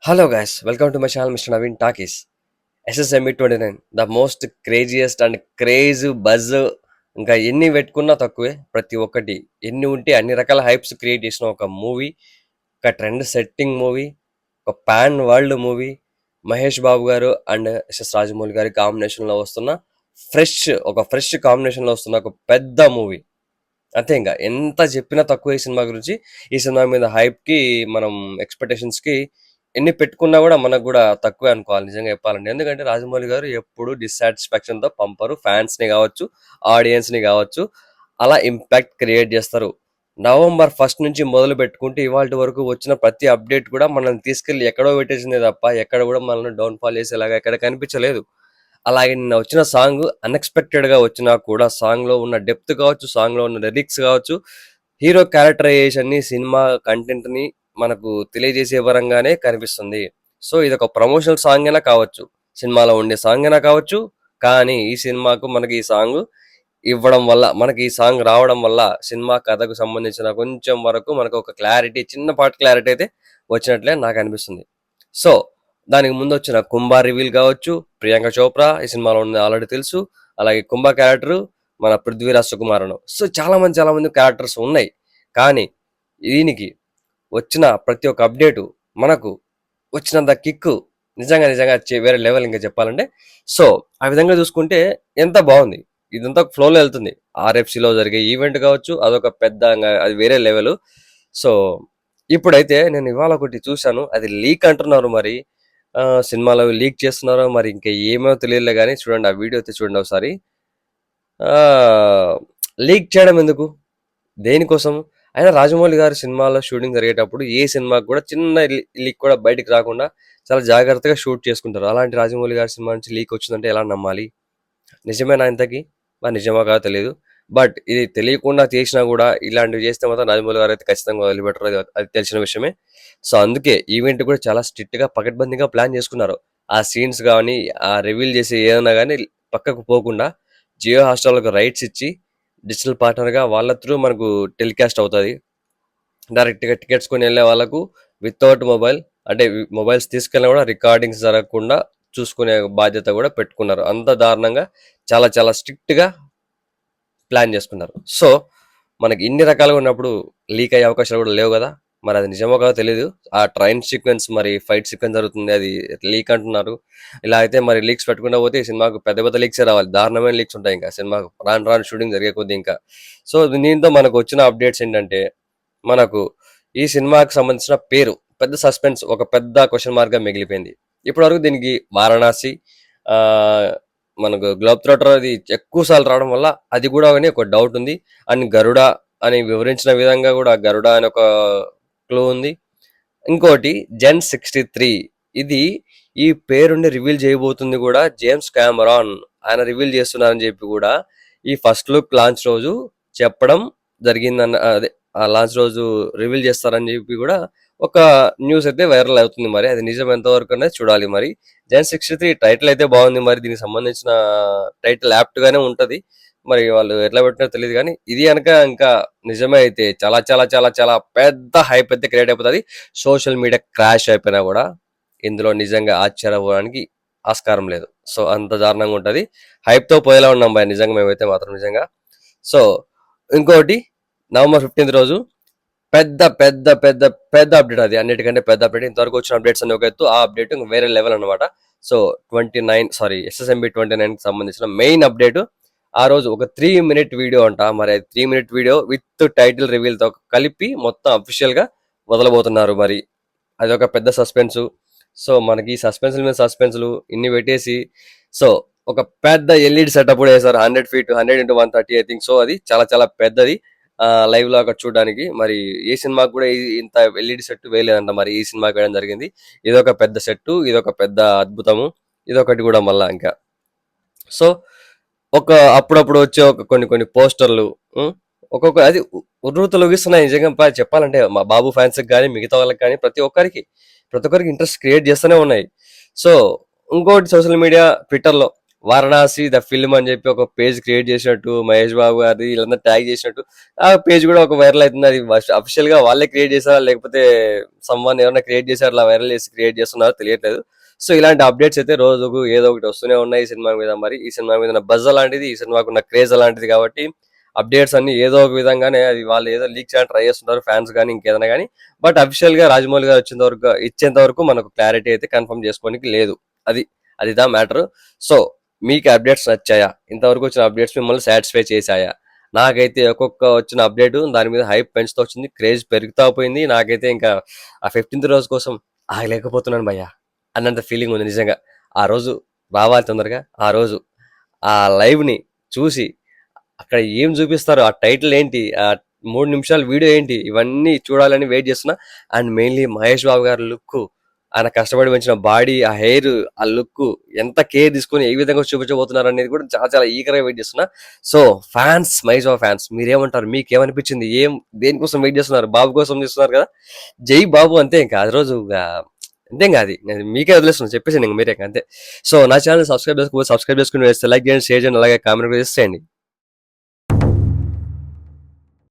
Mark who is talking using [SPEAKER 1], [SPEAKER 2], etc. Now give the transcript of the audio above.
[SPEAKER 1] Hello guys, welcome to my channel Mr. Naveen Takis. SSME 29, the most craziest and crazy buzz. ఇంకా ఎన్ని పెట్టుకున్నా తక్కువే. ప్రతి ఒక్కటి ఎన్ని ఉంటే అన్ని రకాల హైప్స్ క్రియేట్ చేసిన ఒక మూవీ, ఒక ట్రెండ్ సెట్టింగ్ మూవీ, ఒక pan world movie. Mahesh Babu గారు అండ్ ఎస్ఎస్ రాజమౌళి గారి కాంబినేషన్లో వస్తున్న ఫ్రెష్ ఫ్రెష్ కాంబినేషన్లో వస్తున్న ఒక పెద్ద మూవీ. అంతే, ఇంకా ఎంత చెప్పినా తక్కువ ఈ సినిమా గురించి. ఈ సినిమా మీద హైప్కి మనం ఎక్స్పెక్టేషన్స్కి ఎన్ని పెట్టుకున్నా కూడా మనకు కూడా తక్కువే అనుకోవాలి నిజంగా చెప్పాలంటే. ఎందుకంటే రాజమౌళి గారు ఎప్పుడు డిస్సాటిస్ఫాక్షన్తో పంపరు. ఫ్యాన్స్ని కావచ్చు, ఆడియన్స్ని కావచ్చు, అలా ఇంపాక్ట్ క్రియేట్ చేస్తారు. నవంబర్ 1 నుంచి మొదలు పెట్టుకుంటే ఇవాళ వరకు వచ్చిన ప్రతి అప్డేట్ కూడా మనల్ని తీసుకెళ్ళి ఎక్కడో పెట్టేసిందే తప్ప ఎక్కడ కూడా మనల్ని డౌన్ఫాల్ చేసేలాగా ఎక్కడ కనిపించలేదు. అలాగే నిన్న వచ్చిన సాంగ్ అన్ఎక్స్పెక్టెడ్గా వచ్చినా కూడా సాంగ్లో ఉన్న డెప్త్ కావచ్చు, సాంగ్లో ఉన్న లిరిక్స్ కావచ్చు, హీరో క్యారెక్టరైజేషన్ని, సినిమా కంటెంట్ని మనకు తెలియజేసే పరంగానే కనిపిస్తుంది. సో ఇది ఒక ప్రమోషనల్ సాంగ్ అయినా కావచ్చు, సినిమాలో ఉండే సాంగ్ అయినా కావచ్చు. కానీ ఈ సినిమాకు మనకి ఈ సాంగ్ ఇవ్వడం వల్ల, మనకి ఈ సాంగ్ రావడం వల్ల సినిమా కథకు సంబంధించిన కొంచెం వరకు మనకు ఒక క్లారిటీ, చిన్నపాటి క్లారిటీ అయితే వచ్చినట్లే నాకు అనిపిస్తుంది. సో దానికి ముందు వచ్చిన కుంభా రివీల్ కావచ్చు, ప్రియాంక చోప్రా ఈ సినిమాలో ఉంది ఆల్రెడీ తెలుసు. అలాగే కుంభా క్యారెక్టర్ మన పృథ్వీరాజ్ సుకుమారన్. సో చాలా మంది క్యారెక్టర్స్ ఉన్నాయి. కానీ దీనికి వచ్చిన ప్రతి ఒక్క అప్డేటు, మనకు వచ్చినంత కిక్కు నిజంగా వేరే లెవెల్ ఇంకా చెప్పాలంటే. సో ఆ విధంగా చూసుకుంటే ఎంత బాగుంది, ఇదంతా ఫ్లోలో వెళ్తుంది. ఆర్ఎఫ్సిలో జరిగే ఈవెంట్ కావచ్చు, అదొక పెద్ద, అది వేరే లెవెల్. సో ఇప్పుడైతే నేను ఇవాళ ఒకటి చూశాను, అది లీక్ అంటున్నారు. మరి సినిమాలో లీక్ చేస్తున్నారో మరి ఇంకా ఏమో తెలియలే. కానీ చూడండి, ఆ వీడియో అయితే చూడండి ఒకసారి. లీక్ చేయడం ఎందుకు, దేనికోసం? అయినా రాజమౌళి గారి సినిమాలో షూటింగ్ జరిగేటప్పుడు ఏ సినిమాకి కూడా చిన్న లీక్ కూడా బయటికి రాకుండా చాలా జాగ్రత్తగా షూట్ చేసుకుంటారు. అలాంటి రాజమౌళి గారి సినిమా నుంచి లీక్ వచ్చిందంటే ఎలా నమ్మాలి? నిజమేనా ఇంతకీ? మరి నిజమా కాదో తెలియదు. బట్ ఇది తెలియకుండా చేసినా కూడా ఇలాంటివి చేస్తే మాత్రం రాజమౌళి గారు అయితే ఖచ్చితంగా వదిలిపెట్టరు, అది తెలిసిన విషయమే. సో అందుకే ఈవెంట్ కూడా చాలా స్ట్రిక్ట్గా పకడ్బందీగా ప్లాన్ చేసుకున్నారు. ఆ సీన్స్ కానీ, ఆ రివీల్ చేసే ఏదైనా కానీ పక్కకు పోకుండా జియో హాట్‌స్టార్‌లకు రైట్స్ ఇచ్చి డిజిటల్ పార్ట్నర్గా వాళ్ళ త్రూ మనకు టెలికాస్ట్ అవుతుంది. డైరెక్ట్గా టికెట్స్ కొని వెళ్ళే వాళ్ళకు వితౌట్ మొబైల్, అంటే మొబైల్స్ తీసుకెళ్ళినా కూడా రికార్డింగ్స్ జరగకుండా చూసుకునే బాధ్యత కూడా పెట్టుకున్నారు. అంత దారుణంగా చాలా స్ట్రిక్ట్గా ప్లాన్ చేసుకున్నారు. సో మనకి ఇన్ని రకాలుగా ఉన్నప్పుడు లీక్ అయ్యే అవకాశాలు కూడా లేవు కదా. మరి అది నిజమో కాదో తెలియదు. ఆ ట్రైన్ సీక్వెన్స్, మరి ఫైట్ సీక్వెన్స్ జరుగుతుంది, అది లీక్ అంటున్నారు. ఇలా అయితే మరి లీక్స్ పెట్టుకుంటా పోతే ఈ సినిమాకు పెద్ద లీక్సే రావాలి, దారుణమైన లీక్స్ ఉంటాయి ఇంకా సినిమాకు రాను షూటింగ్ జరిగే కొద్దీ ఇంకా. సో దీంతో మనకు వచ్చిన అప్డేట్స్ ఏంటంటే, మనకు ఈ సినిమాకి సంబంధించిన పేరు పెద్ద సస్పెన్స్, ఒక పెద్ద క్వశ్చన్ మార్క్గా మిగిలిపోయింది. ఇప్పటివరకు దీనికి వారణాసి, ఆ మనకు గ్లోబ్ త్రోటర్ అది ఎక్కువ సార్లు రావడం వల్ల అది కూడా అని ఒక డౌట్ ఉంది. అండ్ గరుడ అని వివరించిన విధంగా కూడా గరుడ అని ఒక క్లూ ఉంది. ఇంకోటి జెన్ 63, ఇది ఈ పేరుని రివీల్ చేయబోతుంది కూడా జేమ్స్ కెమెరాన్. ఆయన రివీల్ చేస్తున్నారని చెప్పి కూడా ఈ ఫస్ట్ లుక్ లాంచ్ రోజు చెప్పడం జరిగిందన్న, అదే ఆ లాంచ్ రోజు రివీల్ చేస్తారని చెప్పి కూడా ఒక న్యూస్ అయితే వైరల్ అవుతుంది. మరి అది నిజం ఎంతవరకు అనేది చూడాలి. మరి జెన్ 63 టైటిల్ అయితే బాగుంది. మరి దీనికి సంబంధించిన టైటిల్ యాప్ట్ గానే ఉంటది. మరి వాళ్ళు ఎట్లా పెట్టినా తెలియదు. కానీ ఇది కనుక ఇంకా నిజమే అయితే చాలా పెద్ద హైప్ అయితే క్రియేట్ అయిపోతుంది. సోషల్ మీడియా క్రాష్ అయిపోయినా కూడా ఇందులో నిజంగా ఆశ్చర్యపోవడానికి ఆస్కారం లేదు. సో అంత దారుణంగా ఉంటుంది. హైప్తో పోయేలా ఉన్నాం భయ, నిజంగా మేమైతే మాత్రం నిజంగా. సో ఇంకోటి, నవంబర్ 15 రోజు పెద్ద పెద్ద పెద్ద పెద్ద అప్డేట్, అది అన్నిటికంటే పెద్ద అప్డేట్. ఇంతవరకు వచ్చిన అప్డేట్స్ అని ఒక ఎత్తు, ఆ అప్డేట్ వేరే లెవెల్ అనమాట. సో SSMB 29 కి సంబంధించిన మెయిన్ అప్డేట్. ఆ రోజు ఒక 3-minute వీడియో అంట. మరి 3-minute video with title reveal తో కలిపి మొత్తం అఫీషియల్ గా వదలబోతున్నారు. మరి అదొక పెద్ద సస్పెన్స్. సో మనకి సస్పెన్స్ల మీద సస్పెన్స్లు ఇన్ని పెట్టేసి, సో ఒక పెద్ద ఎల్ఈడి సెటప్ కూడా వేసారు. 100 feet, 100x130 I think. So అది చాలా పెద్దది. లైవ్ లో అక్కడ చూడడానికి. మరి ఏ సినిమాకి కూడా ఇంత ఎల్ఈడి సెట్ వేయలేదంట, మరి ఈ సినిమాకి వేయడం జరిగింది. ఇదొక పెద్ద సెట్, ఇదొక పెద్ద అద్భుతము. ఇదొకటి కూడా మళ్ళా ఇంకా. సో ఒక అప్పుడప్పుడు వచ్చే ఒక కొన్ని పోస్టర్లు, ఒక్కొక్క అది ఉర్రూతలొగిస్తున్నాయి నిజంగా చెప్పాలంటే. మా బాబు ఫ్యాన్స్ కానీ, మిగతా వాళ్ళకి కానీ, ప్రతి ఒక్కరికి ఇంట్రెస్ట్ క్రియేట్ చేస్తూనే ఉన్నాయి. సో ఇంకోటి, సోషల్ మీడియా ట్విట్టర్లో వారణాసి ద ఫిల్మ్ అని చెప్పి ఒక పేజ్ క్రియేట్ చేసినట్టు మహేష్ బాబు గారి వీళ్ళందరూ ట్యాగ్ చేసినట్టు ఆ పేజ్ కూడా ఒక వైరల్ అవుతుంది. అది అఫిషియల్ గా వాళ్ళే క్రియేట్ చేశారా లేకపోతే సమ్వన్ ఎవరైనా క్రియేట్ చేశారు అలా వైరల్ చేసి క్రియేట్ చేస్తున్నారో తెలియట్లేదు. సో ఇలాంటి అప్డేట్స్ అయితే రోజుకు ఏదో ఒకటి వస్తూనే ఉన్నాయి ఈ సినిమా మీద. మరి ఈ సినిమా మీద ఉన్న బజ్ అలాంటిది, ఈ సినిమాకు ఉన్న క్రేజ్ అలాంటిది కాబట్టి అప్డేట్స్ అన్ని ఏదో ఒక విధంగానే అది వాళ్ళు ఏదో లీక్ చేయడానికి ట్రై చేస్తుంటారు ఫ్యాన్స్ కానీ ఇంకేదైనా కానీ. బట్ అఫిషియల్ గా రాజమౌళి గారు ఇచ్చేంత వరకు మనకు క్లారిటీ అయితే కన్ఫర్మ్ చేసుకోనికి లేదు. అది అది దా మ్యాటర్. సో మీకు అప్డేట్స్ నచ్చాయా? ఇంతవరకు వచ్చిన అప్డేట్స్ మిమ్మల్ని సాటిస్ఫై చేశాయా? నాకైతే ఒక్కొక్క వచ్చిన అప్డేట్ దాని మీద హైప్ పెంచుతూ వచ్చింది, క్రేజ్ పెరుగుతా పోయింది. నాకైతే ఇంకా ఆ 15th రోజు కోసం ఆగలేకపోతున్నాను భయ్యా అన్నంత ఫీలింగ్ ఉంది నిజంగా. ఆ రోజు రావాలి తొందరగా. ఆ రోజు ఆ లైవ్ ని చూసి అక్కడ ఏం చూపిస్తారు, ఆ టైటిల్ ఏంటి, ఆ 3 నిమిషాల వీడియో ఏంటి, ఇవన్నీ చూడాలని వెయిట్ చేస్తున్నా. అండ్ మెయిన్లీ మహేష్ బాబు గారి లుక్, ఆయన కష్టపడి పెంచిన బాడీ, ఆ హెయిర్, ఆ లుక్ ఎంత కేర్ తీసుకుని ఏ విధంగా చూపించబోతున్నారు అనేది కూడా చాలా చాలా ఈగర్ గా వెయిట్ చేస్తున్నా. So fans, Mahesh Babu fans మీరేమంటారు? మీకు ఏమనిపించింది? దేనికోసం వెయిట్ చేస్తున్నారు? బాబు కోసం చేస్తున్నారు కదా, జై బాబు అంతే. ఇంకా ఆ రోజు అంతే ఇంకా అది నేను మీకే వదిలేస్తున్నాను, చెప్పేసి ఇంక మీరే అంతే. సో నా ఛానల్ సబ్స్క్రైబ్ చేసుకుని లైక్ చేయండి, షేర్ చేయండి, అలాగే కామెంట్ కూడా చేసేయండి.